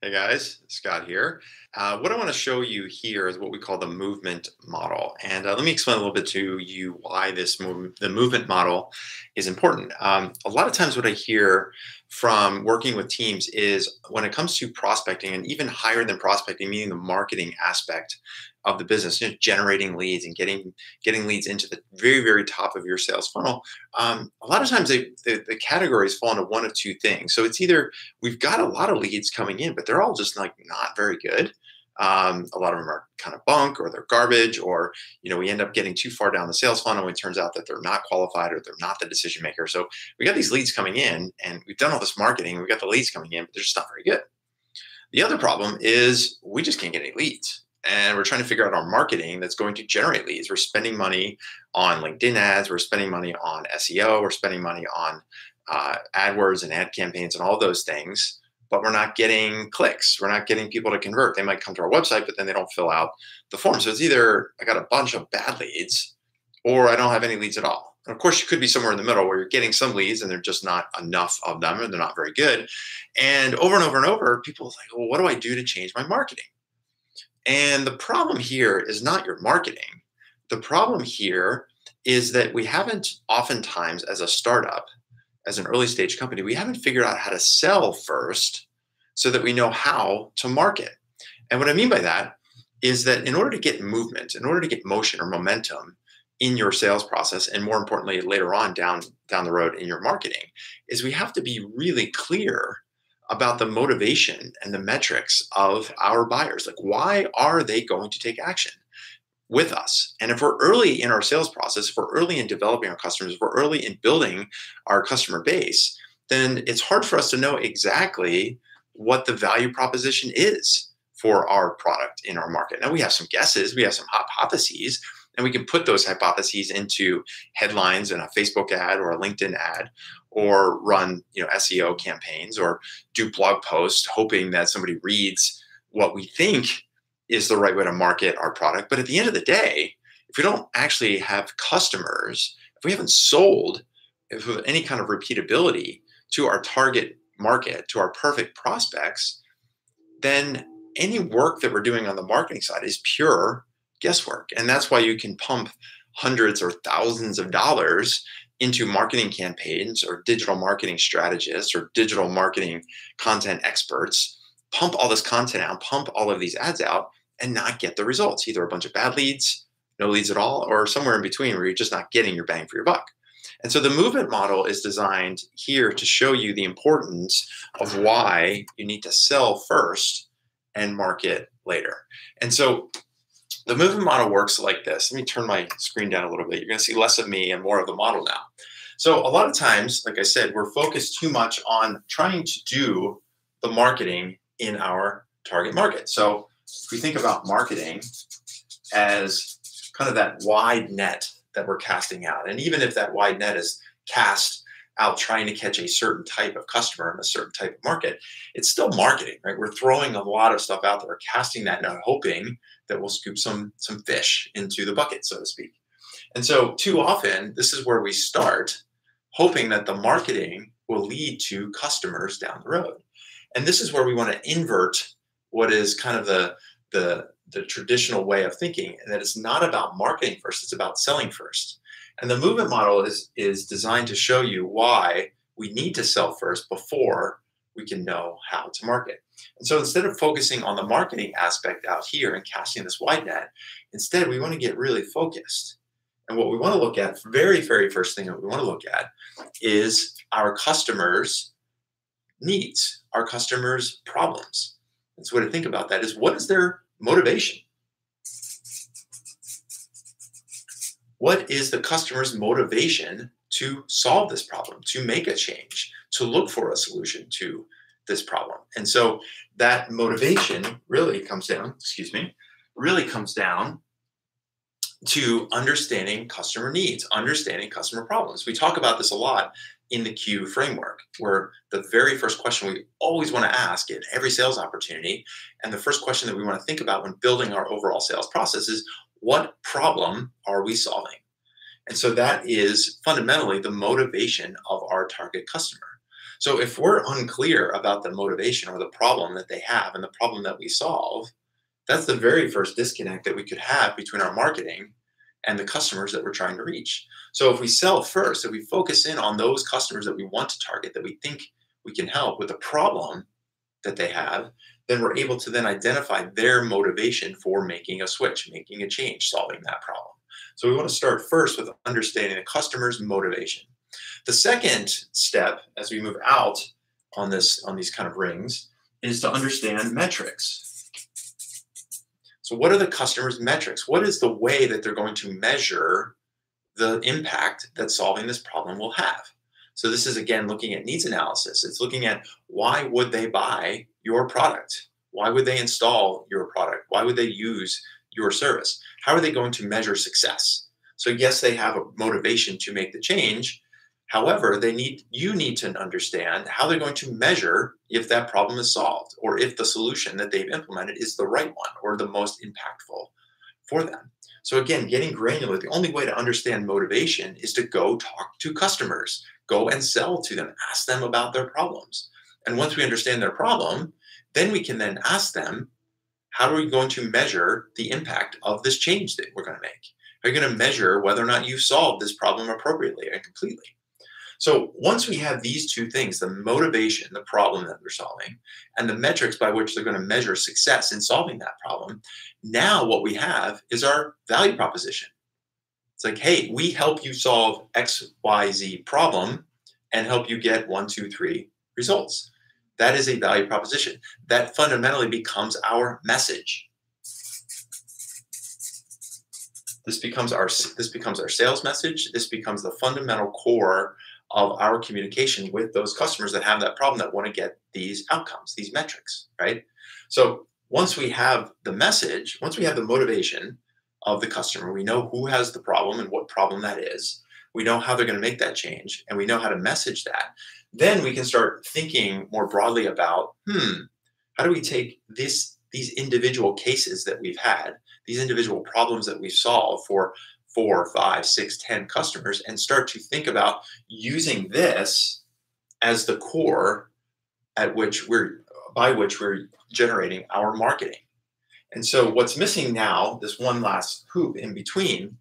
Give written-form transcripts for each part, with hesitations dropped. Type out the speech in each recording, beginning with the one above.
Hey guys, Scott here. What I want to show you here is what we call the movement model. And let me explain a little bit to you why the movement model is important. A lot of times what I hear from working with teams is when it comes to prospecting and even higher than prospecting, meaning the marketing aspect of the business, generating leads and getting leads into the very, very top of your sales funnel. A lot of times the categories fall into one of two things. So it's either we've got a lot of leads coming in, but they're all just like not very good. A lot of them are kind of bunk or they're garbage, or we end up getting too far down the sales funnel and it turns out that they're not qualified or they're not the decision maker. So we got these leads coming in and we've done all this marketing, we got the leads coming in, but they're just not very good. The other problem is we just can't get any leads. And we're trying to figure out our marketing that's going to generate leads. We're spending money on LinkedIn ads. We're spending money on SEO. We're spending money on AdWords and ad campaigns and all those things, but we're not getting clicks. We're not getting people to convert. They might come to our website, but then they don't fill out the form. So it's either I got a bunch of bad leads or I don't have any leads at all. And of course, you could be somewhere in the middle where you're getting some leads and they're just not enough of them or they're not very good. And over, people are like, well, what do I do to change my marketing? And the problem here is not your marketing. The problem here is that we haven't oftentimes, as a startup, as an early stage company, we haven't figured out how to sell first so that we know how to market. And what I mean by that is that in order to get movement, in order to get motion or momentum in your sales process, and more importantly, later on down the road in your marketing, is we have to be really clear about the motivation and the metrics of our buyers. Like, why are they going to take action with us? And if we're early in our sales process, if we're early in developing our customers, if we're early in building our customer base, then it's hard for us to know exactly what the value proposition is for our product in our market. Now, we have some guesses, we have some hypotheses, and we can put those hypotheses into headlines in a Facebook ad or a LinkedIn ad, or run SEO campaigns or do blog posts hoping that somebody reads what we think is the right way to market our product. But at the end of the day, if we don't actually have customers, if we haven't sold if with any kind of repeatability to our target market, to our perfect prospects, then any work that we're doing on the marketing side is pure guesswork. And that's why you can pump hundreds or thousands of dollars into marketing campaigns or digital marketing strategists or digital marketing content experts, pump all this content out, pump all of these ads out, and not get the results. Either a bunch of bad leads, no leads at all, or somewhere in between where you're just not getting your bang for your buck. And so the movement model is designed here to show you the importance of why you need to sell first and market later. And so the movement model works like this. Let me turn my screen down a little bit. You're going to see less of me and more of the model now. So a lot of times, like I said, we're focused too much on trying to do the marketing in our target market. So if we think about marketing as kind of that wide net that we're casting out, and even if that wide net is cast out trying to catch a certain type of customer in a certain type of market, it's still marketing, right? We're throwing a lot of stuff out there, casting that net, hoping that we'll scoop some fish into the bucket, so to speak. And so too often, this is where we start, hoping that the marketing will lead to customers down the road. And this is where we want to invert what is kind of the traditional way of thinking, and that it's not about marketing first, it's about selling first. And the movement model is designed to show you why we need to sell first before we can know how to market. And so instead of focusing on the marketing aspect out here and casting this wide net, instead we want to get really focused. And what we want to look at, very, very first thing that we want to look at is our customers' needs, our customers' problems. And so the way to think about that is, what is their motivation? What is the customer's motivation to solve this problem, to make a change, to look for a solution to this problem? And so that motivation really comes down, to understanding customer needs, understanding customer problems. We talk about this a lot in the Q framework, where the very first question we always want to ask in every sales opportunity, and the first question that we want to think about when building our overall sales process is, what problem are we solving? And so that is fundamentally the motivation of our target customer. So if we're unclear about the motivation or the problem that they have and the problem that we solve, that's the very first disconnect that we could have between our marketing and the customers that we're trying to reach. So if we sell first, if we focus in on those customers that we want to target, that we think we can help with the problem that they have, then we're able to then identify their motivation for making a switch, making a change, solving that problem. So we want to start first with understanding the customer's motivation. The second step as we move out on these kind of rings is to understand metrics. So what are the customer's metrics? What is the way that they're going to measure the impact that solving this problem will have? So this is again looking at needs analysis. It's looking at why would they buy your product? Why would they install your product? Why would they use your service? How are they going to measure success? So yes, they have a motivation to make the change. However, you need to understand how they're going to measure if that problem is solved or if the solution that they've implemented is the right one or the most impactful for them. So again, getting granular, the only way to understand motivation is to go talk to customers, go and sell to them, ask them about their problems. And once we understand their problem, then we can then ask them, how are we going to measure the impact of this change that we're going to make? Are you going to measure whether or not you solved this problem appropriately and completely? So once we have these two things, the motivation, the problem that they're solving, and the metrics by which they're going to measure success in solving that problem, now what we have is our value proposition. It's like, hey, we help you solve XYZ problem and help you get 1, 2, 3 results. That is a value proposition. That fundamentally becomes our message. This becomes our sales message. This becomes the fundamental core of our communication with those customers that have that problem, that want to get these outcomes, these metrics, right? So once we have the message, once we have the motivation of the customer, we know who has the problem and what problem that is. We know how they're going to make that change, and we know how to message that. Then we can start thinking more broadly about, how do we take these individual cases that we've had, these individual problems that we've solved for 4, 5, 6, 10 customers, and start to think about using this as the core by which we're generating our marketing. And so what's missing now, this one last hoop in between,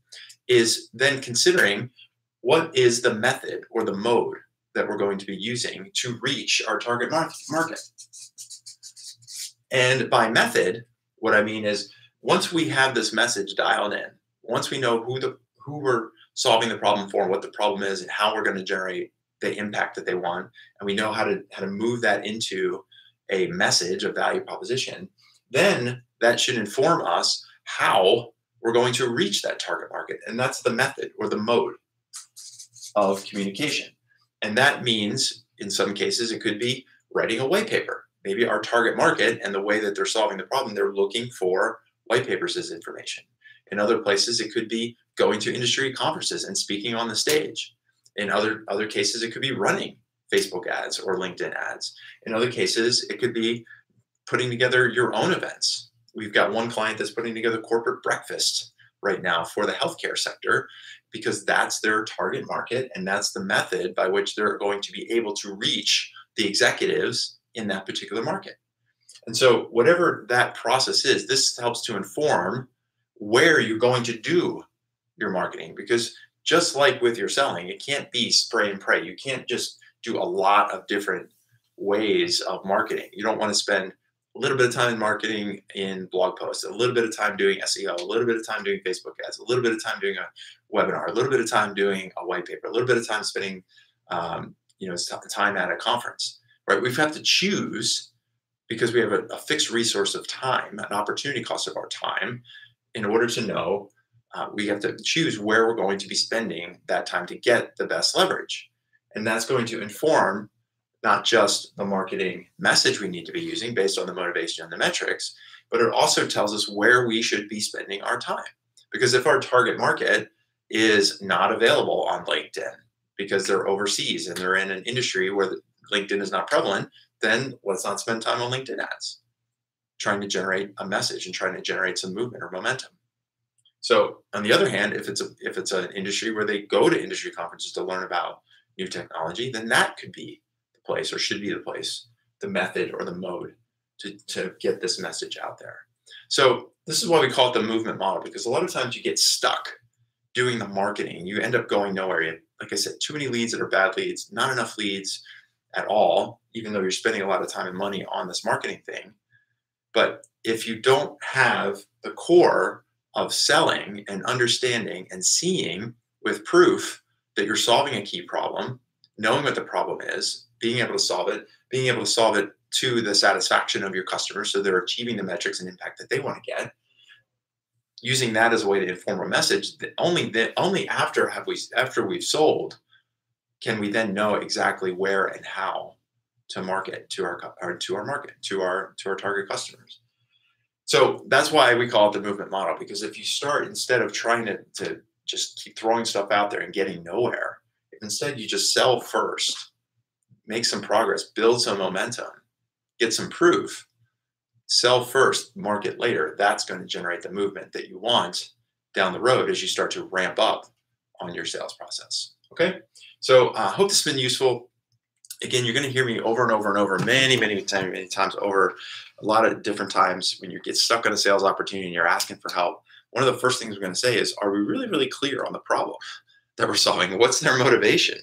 is then considering what is the method or the mode that we're going to be using to reach our target market. And by method, what I mean is, once we have this message dialed in, once we know who we're solving the problem for, what the problem is, and how we're going to generate the impact that they want, and we know how to move that into a message, a value proposition, then that should inform us how we're going to reach that target market. And that's the method or the mode of communication. And that means, in some cases, it could be writing a white paper. Maybe our target market and the way that they're solving the problem, they're looking for white papers as information. In other places, it could be going to industry conferences and speaking on the stage. In other cases, it could be running Facebook ads or LinkedIn ads. In other cases, it could be putting together your own events. We've got one client that's putting together corporate breakfast right now for the healthcare sector, because that's their target market and that's the method by which they're going to be able to reach the executives in that particular market. And so whatever that process is, this helps to inform where you're going to do your marketing, because just like with your selling, it can't be spray and pray. You can't just do a lot of different ways of marketing. You don't want to spend a little bit of time in marketing in blog posts, a little bit of time doing SEO, a little bit of time doing Facebook ads, a little bit of time doing a webinar, a little bit of time doing a white paper, a little bit of time spending time at a conference, right? We have to choose, because we have a fixed resource of time, an opportunity cost of our time. In order to know, we have to choose where we're going to be spending that time to get the best leverage. And that's going to inform not just the marketing message we need to be using based on the motivation and the metrics, but it also tells us where we should be spending our time. Because if our target market is not available on LinkedIn because they're overseas and they're in an industry where LinkedIn is not prevalent, then let's not spend time on LinkedIn ads trying to generate a message and trying to generate some movement or momentum. So on the other hand, if it's an industry where they go to industry conferences to learn about new technology, then that could be the place, or should be the place, the method or the mode to get this message out there. So this is why we call it the movement model, because a lot of times you get stuck doing the marketing. You end up going nowhere. Like I said, too many leads that are bad leads, not enough leads at all, even though you're spending a lot of time and money on this marketing thing. But if you don't have the core of selling and understanding and seeing with proof that you're solving a key problem, knowing what the problem is, being able to solve it, being able to solve it to the satisfaction of your customers so they're achieving the metrics and impact that they want to get, using that as a way to inform a message, that only after we've sold can we then know exactly where and how to market to our target customers. So that's why we call it the movement model, because if you start, instead of trying to just keep throwing stuff out there and getting nowhere, if instead you just sell first, make some progress, build some momentum, get some proof, sell first, market later, that's going to generate the movement that you want down the road as you start to ramp up on your sales process. Okay, so I hope this has been useful. Again, you're going to hear me over and over and over, many times over, a lot of different times when you get stuck on a sales opportunity and you're asking for help. One of the first things we're going to say is, are we really clear on the problem that we're solving? What's their motivation,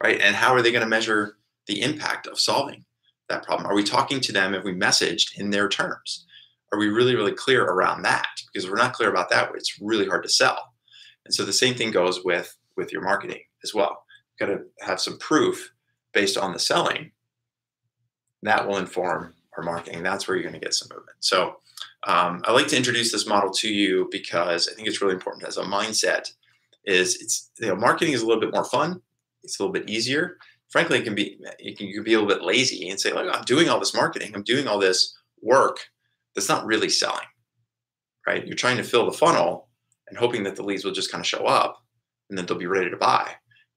right? And how are they going to measure the impact of solving that problem? Are we talking to them? Have we messaged in their terms? Are we really clear around that? Because if we're not clear about that, it's really hard to sell. And so the same thing goes with your marketing as well. You've got to have some proof based on the selling that will inform our marketing. That's where you're going to get some movement. So I like to introduce this model to you because I think it's really important as a mindset. Marketing is a little bit more fun. It's a little bit easier. Frankly, you can be a little bit lazy and say, like, I'm doing all this marketing, I'm doing all this work that's not really selling, right? You're trying to fill the funnel and hoping that the leads will just kind of show up and then they'll be ready to buy.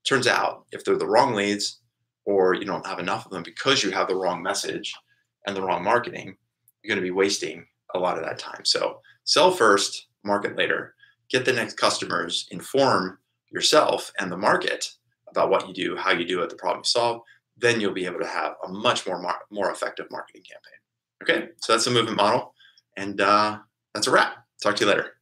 Turns out, if they're the wrong leads, or you don't have enough of them because you have the wrong message and the wrong marketing, you're going to be wasting a lot of that time. So sell first, market later. Get the next customers, inform yourself and the market about what you do, how you do it, the problem you solve. Then you'll be able to have a much more effective marketing campaign. Okay, so that's the movement model. And that's a wrap. Talk to you later.